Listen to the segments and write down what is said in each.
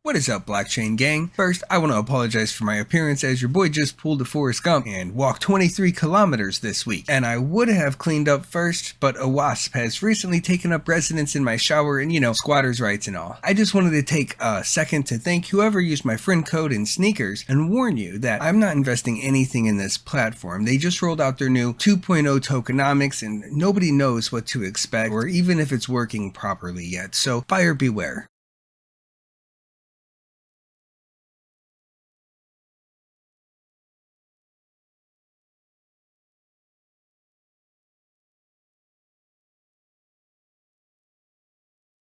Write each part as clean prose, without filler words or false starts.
What is up, blockchain gang? First, I want to apologize for my appearance as your boy just pulled a Forrest Gump and walked 23 kilometers this week. And I would have cleaned up first, but a wasp has recently taken up residence in my shower and squatters' rights and all. I just wanted to take a second to thank whoever used my friend code in sneakers and warn you that I'm not investing anything in this platform. They just rolled out their new 2.0 tokenomics and nobody knows what to expect or even if it's working properly yet. So buyer beware.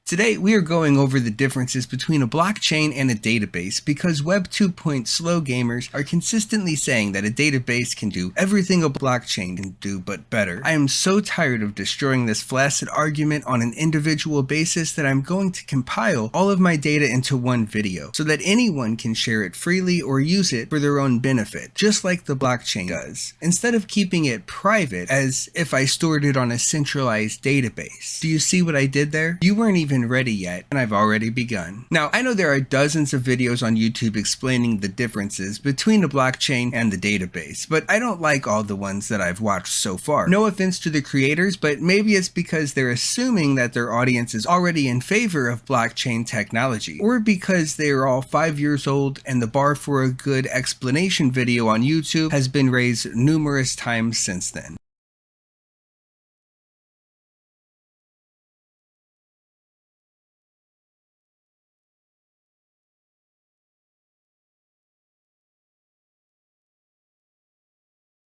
Today, we are going over the differences between a blockchain and a database because Web 2.0 slow gamers are consistently saying that a database can do everything a blockchain can do but better. I am so tired of destroying this flaccid argument on an individual basis that I'm going to compile all of my data into one video so that anyone can share it freely or use it for their own benefit, just like the blockchain does, instead of keeping it private as if I stored it on a centralized database. Do you see what I did there? You weren't even ready yet, and I've already begun. Now, I know there are dozens of videos on YouTube explaining the differences between the blockchain and the database, but I don't like all the ones that I've watched so far. No offense to the creators, but maybe it's because they're assuming that their audience is already in favor of blockchain technology, or because they are all 5 years old and the bar for a good explanation video on YouTube has been raised numerous times since then.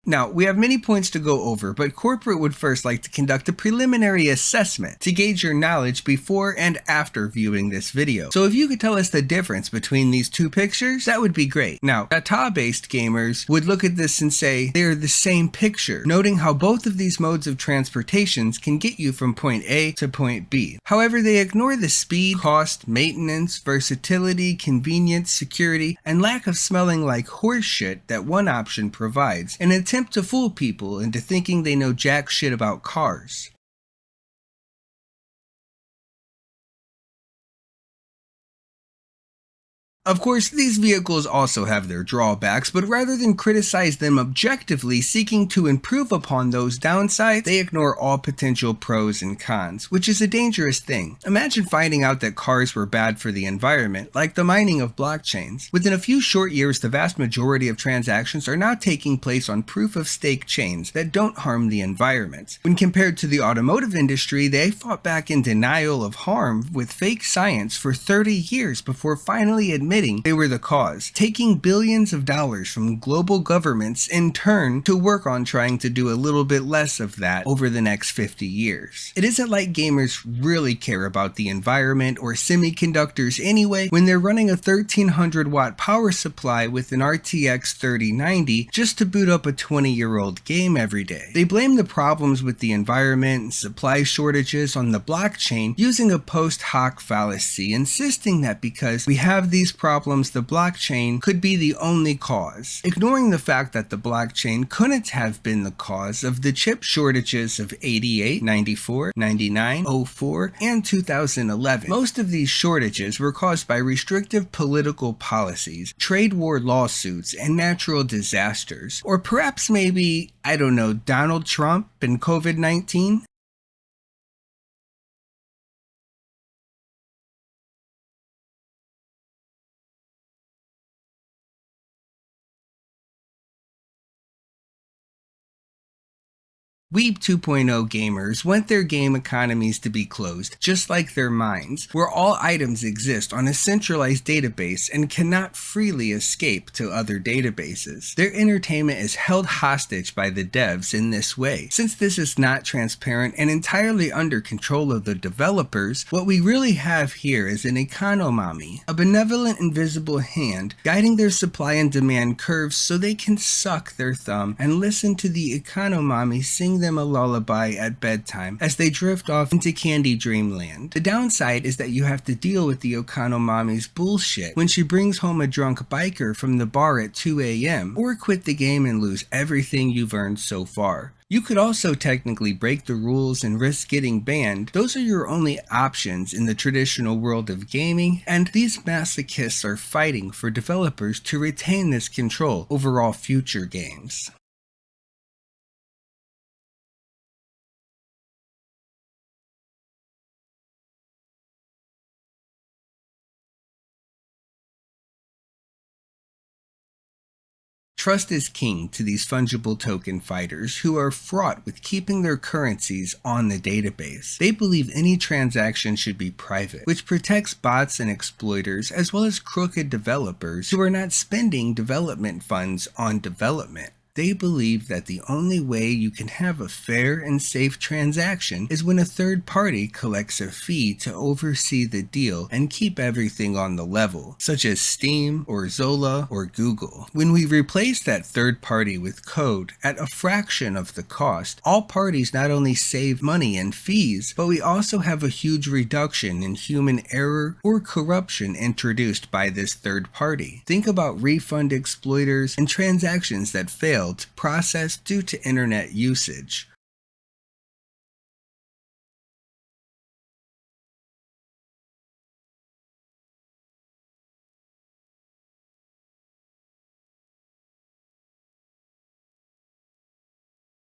Now, we have many points to go over, but corporate would first like to conduct a preliminary assessment to gauge your knowledge before and after viewing this video. So if you could tell us the difference between these two pictures, that would be great. Now, data-based gamers would look at this and say they are the same picture, noting how both of these modes of transportations can get you from point A to point B. However, they ignore the speed, cost, maintenance, versatility, convenience, security, and lack of smelling like horse shit that one option provides, and attempt to fool people into thinking they know jack shit about cars. Of course, these vehicles also have their drawbacks, but rather than criticize them objectively, seeking to improve upon those downsides, they ignore all potential pros and cons, which is a dangerous thing. Imagine finding out that cars were bad for the environment, like the mining of blockchains. Within a few short years, the vast majority of transactions are now taking place on proof-of-stake chains that don't harm the environment. When compared to the automotive industry, they fought back in denial of harm with fake science for 30 years before finally admitting they were the cause, taking billions of dollars from global governments in turn to work on trying to do a little bit less of that over the next 50 years. It isn't like gamers really care about the environment or semiconductors anyway when they're running a 1300 watt power supply with an RTX 3090 just to boot up a 20-year-old game every day. They blame the problems with the environment and supply shortages on the blockchain using a post hoc fallacy, insisting that because we have these problems, the blockchain could be the only cause, ignoring the fact that the blockchain couldn't have been the cause of the chip shortages of 88, 94, 99, 04, and 2011. Most of these shortages were caused by restrictive political policies, trade war lawsuits, and natural disasters. Or perhaps maybe, I don't know, Donald Trump and COVID-19? Weeb 2.0 gamers want their game economies to be closed, just like their minds, where all items exist on a centralized database and cannot freely escape to other databases. Their entertainment is held hostage by the devs in this way. Since this is not transparent and entirely under control of the developers, what we really have here is an economami, a benevolent invisible hand guiding their supply and demand curves so they can suck their thumb and listen to the economami sing them a lullaby at bedtime as they drift off into candy dreamland. The downside is that you have to deal with the Okonomami's bullshit when she brings home a drunk biker from the bar at 2 a.m. or quit the game and lose everything you've earned so far. You could also technically break the rules and risk getting banned. Those are your only options in the traditional world of gaming, and these masochists are fighting for developers to retain this control over all future games. Trust is king to these fungible token fighters who are fraught with keeping their currencies on the database. They believe any transaction should be private, which protects bots and exploiters as well as crooked developers who are not spending development funds on development. They believe that the only way you can have a fair and safe transaction is when a third party collects a fee to oversee the deal and keep everything on the level, such as Steam or Zola or Google. When we replace that third party with code at a fraction of the cost, all parties not only save money and fees, but we also have a huge reduction in human error or corruption introduced by this third party. Think about refund exploiters and transactions that fail to process due to internet usage.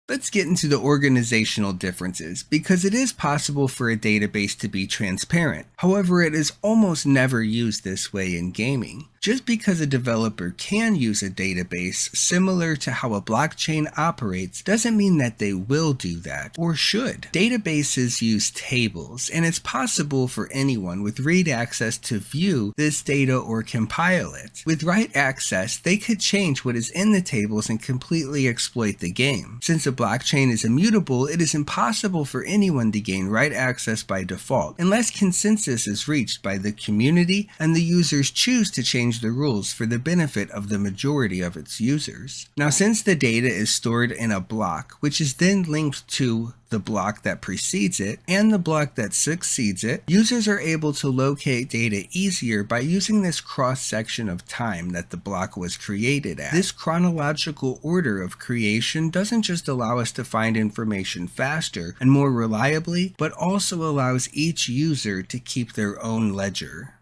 Let's get into the organizational differences, because it is possible for a database to be transparent. However, it is almost never used this way in gaming. Just because a developer can use a database similar to how a blockchain operates doesn't mean that they will do that, or should. Databases use tables, and it's possible for anyone with read access to view this data or compile it. With write access, they could change what is in the tables and completely exploit the game. Since a blockchain is immutable, it is impossible for anyone to gain write access by default, unless consensus is reached by the community and the users choose to change the rules for the benefit of the majority of its users. Now, since the data is stored in a block, which is then linked to the block that precedes it and the block that succeeds it, users are able to locate data easier by using this cross-section of time that the block was created at. This chronological order of creation doesn't just allow us to find information faster and more reliably, but also allows each user to keep their own ledger.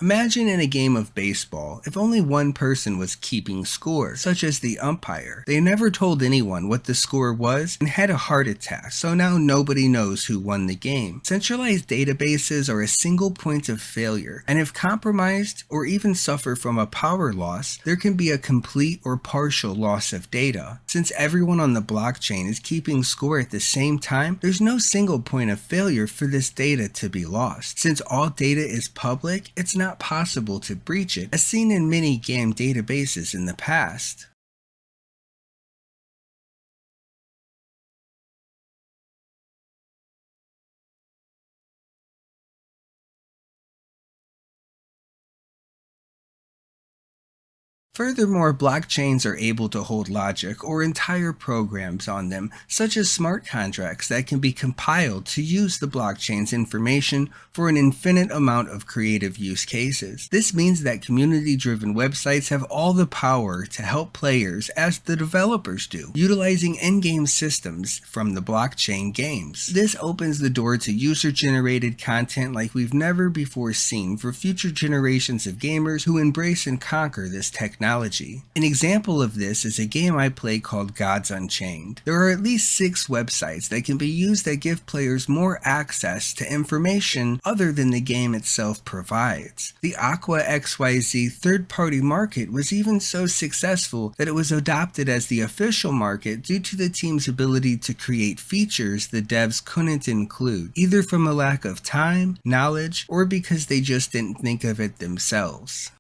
Imagine in a game of baseball, if only one person was keeping score, such as the umpire. They never told anyone what the score was and had a heart attack, so now nobody knows who won the game. Centralized databases are a single point of failure, and if compromised or even suffer from a power loss, there can be a complete or partial loss of data. Since everyone on the blockchain is keeping score at the same time, there's no single point of failure for this data to be lost. Since all data is public, it's not possible to breach it, as seen in many game databases in the past. Furthermore, blockchains are able to hold logic or entire programs on them, such as smart contracts that can be compiled to use the blockchain's information for an infinite amount of creative use cases. This means that community-driven websites have all the power to help players as the developers do, utilizing in-game systems from the blockchain games. This opens the door to user-generated content like we've never before seen for future generations of gamers who embrace and conquer this technology. An example of this is a game I play called Gods Unchained. There are at least 6 websites that can be used that give players more access to information other than the game itself provides. The Aqua XYZ third-party market was even so successful that it was adopted as the official market due to the team's ability to create features the devs couldn't include, either from a lack of time, knowledge, or because they just didn't think of it themselves.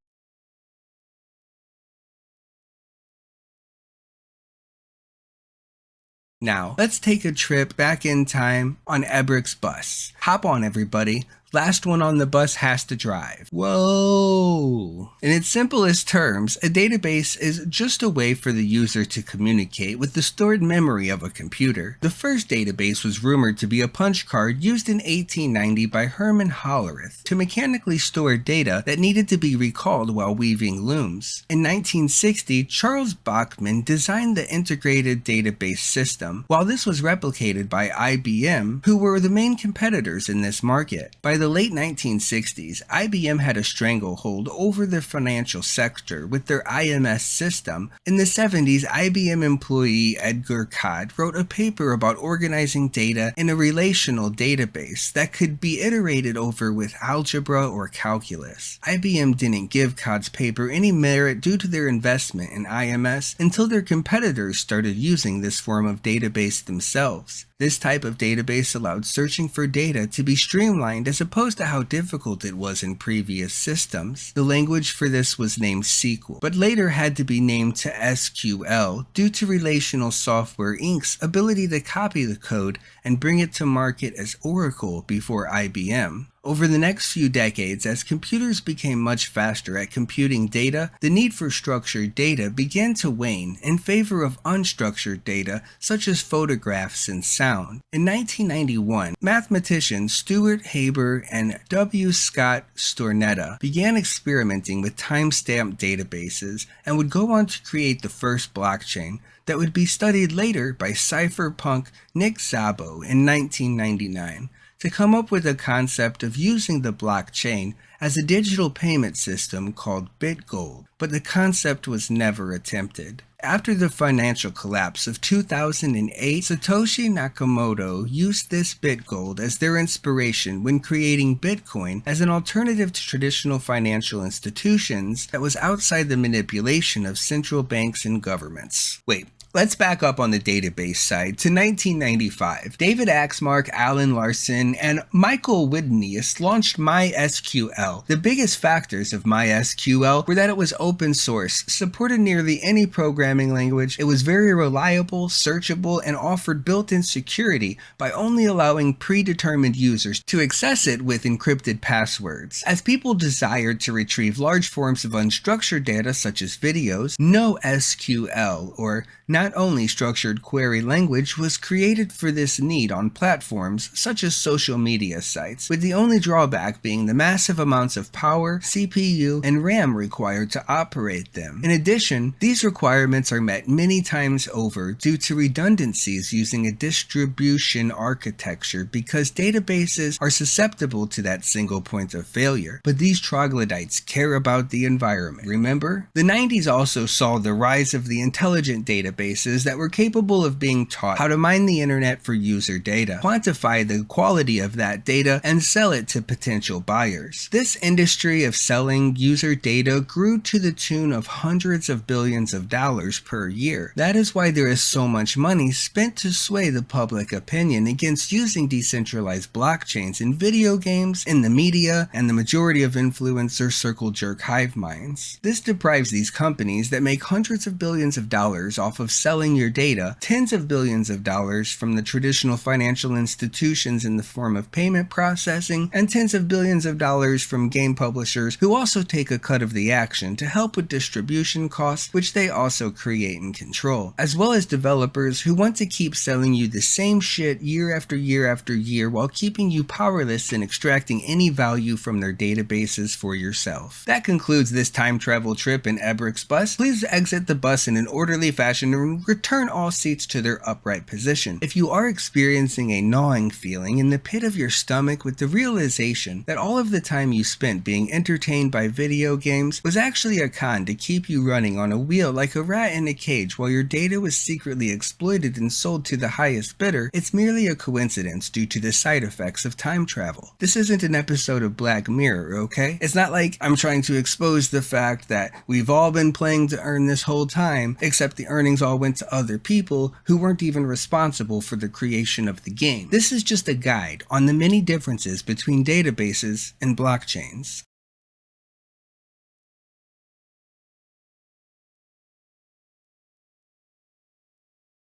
Now, let's take a trip back in time on Ebrick's bus. Hop on, everybody. Last one on the bus has to drive. Whoa! In its simplest terms, a database is just a way for the user to communicate with the stored memory of a computer. The first database was rumored to be a punch card used in 1890 by Herman Hollerith to mechanically store data that needed to be recalled while weaving looms. In 1960, Charles Bachman designed the integrated database system, while this was replicated by IBM, who were the main competitors in this market. By the late 1960s, IBM had a stranglehold over the financial sector with their IMS system. In the 70s, IBM employee Edgar Codd wrote a paper about organizing data in a relational database that could be iterated over with algebra or calculus. IBM didn't give Codd's paper any merit due to their investment in IMS until their competitors started using this form of database themselves. This type of database allowed searching for data to be streamlined as opposed to how difficult it was in previous systems. The language for this was named SQL, but later had to be named to SQL due to Relational Software Inc.'s ability to copy the code and bring it to market as Oracle before IBM. Over the next few decades, as computers became much faster at computing data, the need for structured data began to wane in favor of unstructured data such as photographs and sound. In 1991, mathematicians Stuart Haber and W. Scott Stornetta began experimenting with time-stamped databases and would go on to create the first blockchain that would be studied later by cypherpunk Nick Szabo in 1999. To come up with a concept of using the blockchain as a digital payment system called BitGold, but the concept was never attempted. After the financial collapse of 2008, Satoshi Nakamoto used this BitGold as their inspiration when creating Bitcoin as an alternative to traditional financial institutions that was outside the manipulation of central banks and governments. Wait. Let's back up on the database side to 1995. David Axmark, Alan Larson, and Michael Widnius launched MySQL. The biggest factors of MySQL were that it was open source, supported nearly any programming language, it was very reliable, searchable, and offered built-in security by only allowing predetermined users to access it with encrypted passwords. As people desired to retrieve large forms of unstructured data such as videos, NoSQL, or not only structured query language, was created for this need on platforms such as social media sites, with the only drawback being the massive amounts of power, CPU, and RAM required to operate them. In addition, these requirements are met many times over due to redundancies using a distribution architecture because databases are susceptible to that single point of failure. But these troglodytes care about the environment. Remember? The 90s also saw the rise of the intelligent databases that were capable of being taught how to mine the internet for user data, quantify the quality of that data, and sell it to potential buyers. This industry of selling user data grew to the tune of hundreds of billions of dollars per year. That is why there is so much money spent to sway the public opinion against using decentralized blockchains in video games, in the media, and the majority of influencer circle jerk hive minds. This deprives these companies that make hundreds of billions of dollars off of selling your data, tens of billions of dollars from the traditional financial institutions in the form of payment processing, and tens of billions of dollars from game publishers who also take a cut of the action to help with distribution costs, which they also create and control, as well as developers who want to keep selling you the same shit year after year after year while keeping you powerless in extracting any value from their databases for yourself. That concludes this time travel trip in Ebrick's bus. Please exit the bus in an orderly fashion and return all seats to their upright position. If you are experiencing a gnawing feeling in the pit of your stomach with the realization that all of the time you spent being entertained by video games was actually a con to keep you running on a wheel like a rat in a cage while your data was secretly exploited and sold to the highest bidder, it's merely a coincidence due to the side effects of time travel. This isn't an episode of Black Mirror, okay? It's not like I'm trying to expose the fact that we've all been playing to earn this whole time, except the earnings all went to other people who weren't even responsible for the creation of the game. This is just a guide on the many differences between databases and blockchains.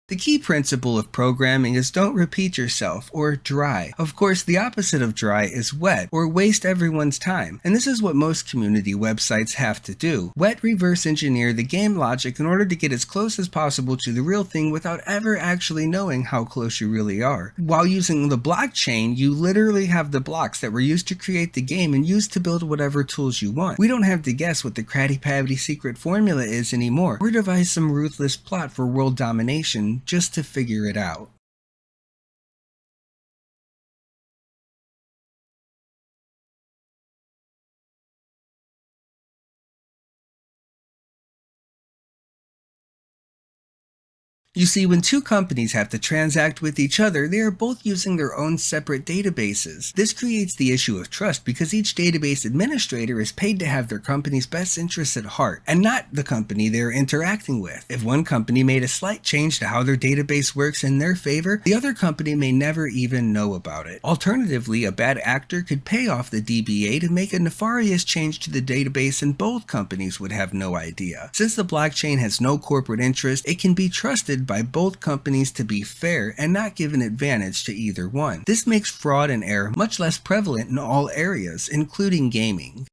The key principle of programming is don't repeat yourself, or dry. Of course, the opposite of dry is wet, or waste everyone's time, and this is what most community websites have to do. Wet reverse engineer the game logic in order to get as close as possible to the real thing without ever actually knowing how close you really are. While using the blockchain, you literally have the blocks that were used to create the game and used to build whatever tools you want. We don't have to guess what the Krabby Patty secret formula is anymore, or devise some ruthless plot for world domination just to figure it out. You see, when two companies have to transact with each other, they are both using their own separate databases. This creates the issue of trust because each database administrator is paid to have their company's best interests at heart, and not the company they are interacting with. If one company made a slight change to how their database works in their favor, the other company may never even know about it. Alternatively, a bad actor could pay off the DBA to make a nefarious change to the database and both companies would have no idea. Since the blockchain has no corporate interest, it can be trusted by both companies to be fair and not give an advantage to either one. This makes fraud and error much less prevalent in all areas, including gaming.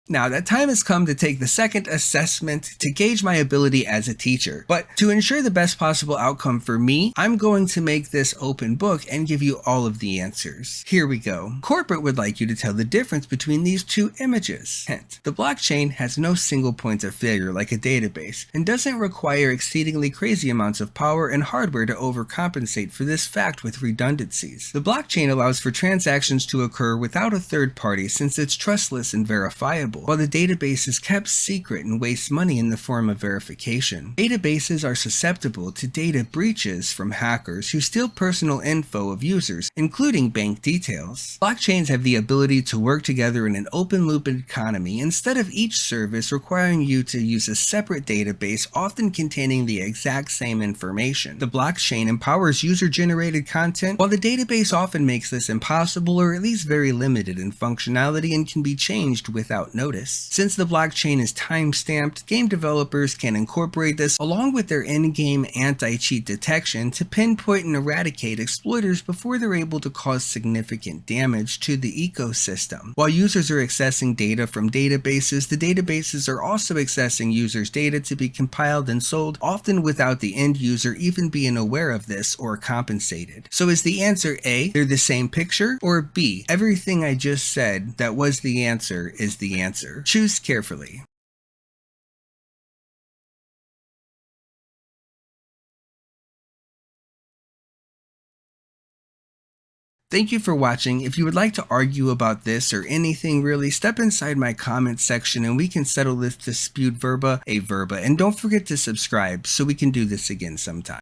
Now, that time has come to take the second assessment to gauge my ability as a teacher. But to ensure the best possible outcome for me, I'm going to make this open book and give you all of the answers. Here we go. Corporate would like you to tell the difference between these two images. Hint: the blockchain has no single point of failure like a database, and doesn't require exceedingly crazy amounts of power and hardware to overcompensate for this fact with redundancies. The blockchain allows for transactions to occur without a third party since it's trustless and verifiable, while the database is kept secret and wastes money in the form of verification. Databases are susceptible to data breaches from hackers who steal personal info of users, including bank details. Blockchains have the ability to work together in an open-loop economy instead of each service requiring you to use a separate database, often containing the exact same information. The blockchain empowers user-generated content, while the database often makes this impossible or at least very limited in functionality and can be changed without notice. Since the blockchain is time-stamped, game developers can incorporate this along with their in-game anti-cheat detection to pinpoint and eradicate exploiters before they're able to cause significant damage to the ecosystem. While users are accessing data from databases, the databases are also accessing users' data to be compiled and sold, often without the end user even being aware of this or compensated. So is the answer A, they're the same picture, or B, everything I just said that was the answer is the answer? Choose carefully. Thank you for watching. If you would like to argue about this or anything really, step inside my comment section and we can settle this dispute verba a verba. And don't forget to subscribe so we can do this again sometime.